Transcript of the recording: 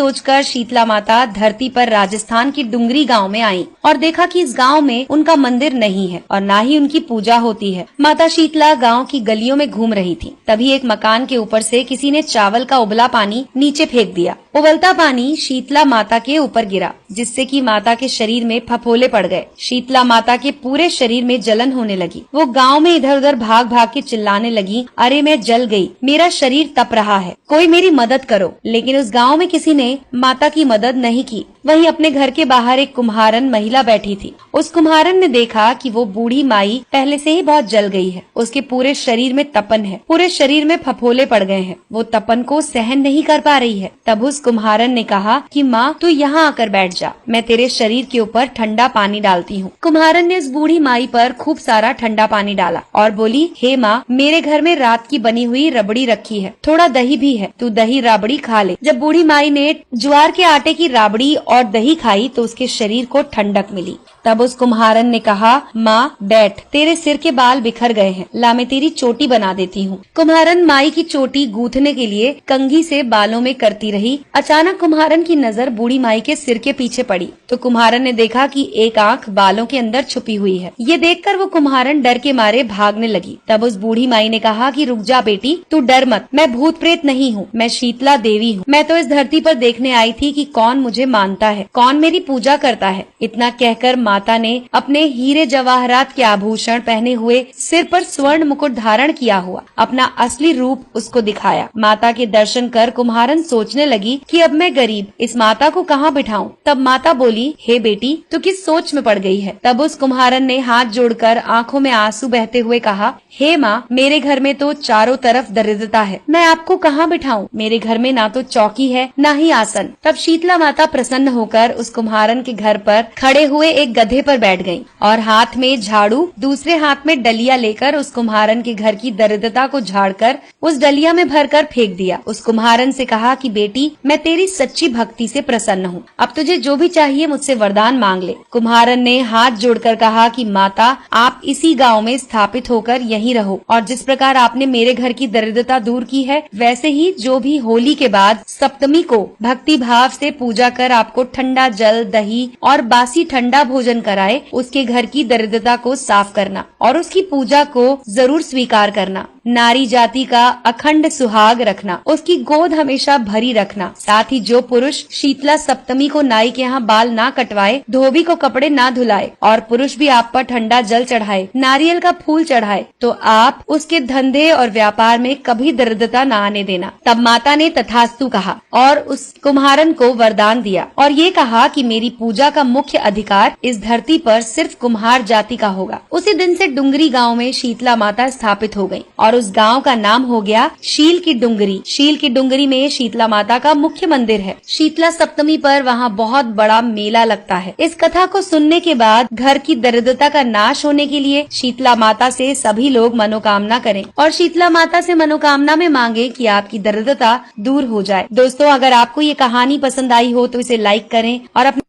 सोचकर शीतला माता धरती पर राजस्थान के डुंगरी गांव में आई और देखा कि इस गांव में उनका मंदिर नहीं है और न ही उनकी पूजा होती है। माता शीतला गांव की गलियों में घूम रही थी। तभी एक मकान के ऊपर से किसी ने चावल का उबला पानी नीचे फेंक दिया। उबलता पानी शीतला माता के ऊपर गिरा, जिससे कि माता के शरीर में फफोले पड़ गए। शीतला माता के पूरे शरीर में जलन होने लगी। वो गांव में इधर उधर भाग भाग के चिल्लाने लगी, अरे मैं जल गई, मेरा शरीर तप रहा है, कोई मेरी मदद करो। लेकिन उस गांव में किसी ने माता की मदद नहीं की। वहीं अपने घर के बाहर एक कुम्हारन महिला बैठी थी। उस कुम्हारन ने देखा कि वो बूढ़ी माई पहले से ही बहुत जल गई है। उसके पूरे शरीर में तपन है, पूरे शरीर में फफोले पड़ गए हैं। वो तपन को सहन नहीं कर पा रही है। तब उस कुम्हारन ने कहा कि माँ तू यहाँ आकर बैठ जा, मैं तेरे शरीर के ऊपर ठंडा पानी डालती हूँ। कुम्हारन ने उस बूढ़ी माई पर खूब सारा ठंडा पानी डाला और बोली, हे माँ, मेरे घर में रात की बनी हुई रबड़ी रखी है, थोड़ा दही भी है, तू दही राबड़ी खा ले। जब बूढ़ी माई ने ज्वार के आटे की राबड़ी और दही खाई तो उसके शरीर को ठंडक मिली। तब उस कुम्हारन ने कहा, माँ बैठ, तेरे सिर के बाल बिखर गए हैं, ला मैं तेरी चोटी बना देती हूँ। कुम्हारन माई की चोटी गूंथने के लिए कंघी से बालों में करती रही। अचानक कुम्हारन की नजर बूढ़ी माई के सिर के पीछे पड़ी तो कुम्हारन ने देखा कि एक आंख बालों के अंदर छुपी हुई है। ये देखकर वो कुम्हारन डर के मारे भागने लगी। तब उस बूढ़ी माई ने कहा कि रुक जा बेटी, तू डर मत, मैं भूत प्रेत नहीं हूँ, मैं शीतला देवी हूँ। मैं तो इस धरती पर देखने आई थी कि कौन मुझे मानता है, कौन मेरी पूजा करता है। इतना कहकर माता ने अपने हीरे जवाहरात के आभूषण पहने हुए, सिर पर स्वर्ण मुकुट धारण किया हुआ अपना असली रूप उसको दिखाया। माता के दर्शन कर कुम्हारन सोचने लगी कि अब मैं गरीब, इस माता को कहाँ बिठाऊं। तब माता बोली, हे बेटी, तू किस सोच में पड़ गई है। तब उस कुम्हारन ने हाथ जोड़कर आंखों में आंसू बहते हुए कहा, हे माँ, मेरे घर में तो चारों तरफ दरिद्रता है, मैं आपको कहाँ बिठाऊं। मेरे घर में ना तो चौकी है ना ही आसन। तब शीतला माता प्रसन्न होकर उस कुम्हारन के घर पर खड़े हुए एक गधे पर बैठ गईं और हाथ में झाड़ू, दूसरे हाथ में डलिया लेकर उस कुम्हारन के घर की दरिद्रता को झाड़कर उस डलिया में भरकर फेंक दिया। उस कुम्हारन से कहा कि बेटी, मैं तेरी सच्ची भक्ति से प्रसन्न हूँ, अब तुझे जो भी चाहिए मुझसे वरदान मांग ले। कुम्हारन ने हाथ जोड़कर कहा कि माता, आप इसी गांव में स्थापित होकर यहीं रहो और जिस प्रकार आपने मेरे घर की दरिद्रता दूर की है, वैसे ही जो भी होली के बाद सप्तमी को भक्ति भाव से पूजा कर आपको ठंडा जल, दही और बासी ठंडा भोजन कराए, उसके घर की दरिद्रता को साफ करना और उसकी पूजा को जरूर स्वीकार करना। नारी जाति का अखंड सुहाग रखना, उसकी गोद हमेशा भरी रखना। साथ ही जो पुरुष शीतला सप्तमी को नाई के यहाँ बाल ना कटवाए, धोबी को कपड़े ना धुलाए और पुरुष भी आप पर ठंडा जल चढ़ाए, नारियल का फूल चढ़ाए, तो आप उसके धंधे और व्यापार में कभी दरिद्रता न आने देना। तब माता ने तथास्तु कहा और उस कुम्हारन को वरदान दिया और ये कहा कि मेरी पूजा का मुख्य अधिकार इस धरती पर सिर्फ कुम्हार जाति का होगा। उसी दिन से डुंगरी गांव में शीतला माता स्थापित हो गयी और उस गांव का नाम हो गया शील की डुंगरी। शील की डुंगरी में शीतला माता का मुख्य मंदिर है। शीतला सप्तमी पर वहाँ बहुत बड़ा मेला लगता है। इस कथा को सुनने के बाद घर की दरिद्रता का नाश होने के लिए शीतला माता से सभी लोग मनोकामना करें और शीतला माता से मनोकामना में मांगे कि आपकी दरिद्रता दूर हो जाए। दोस्तों, अगर आपको ये कहानी पसंद आई हो तो इसे लाइक करें और अपने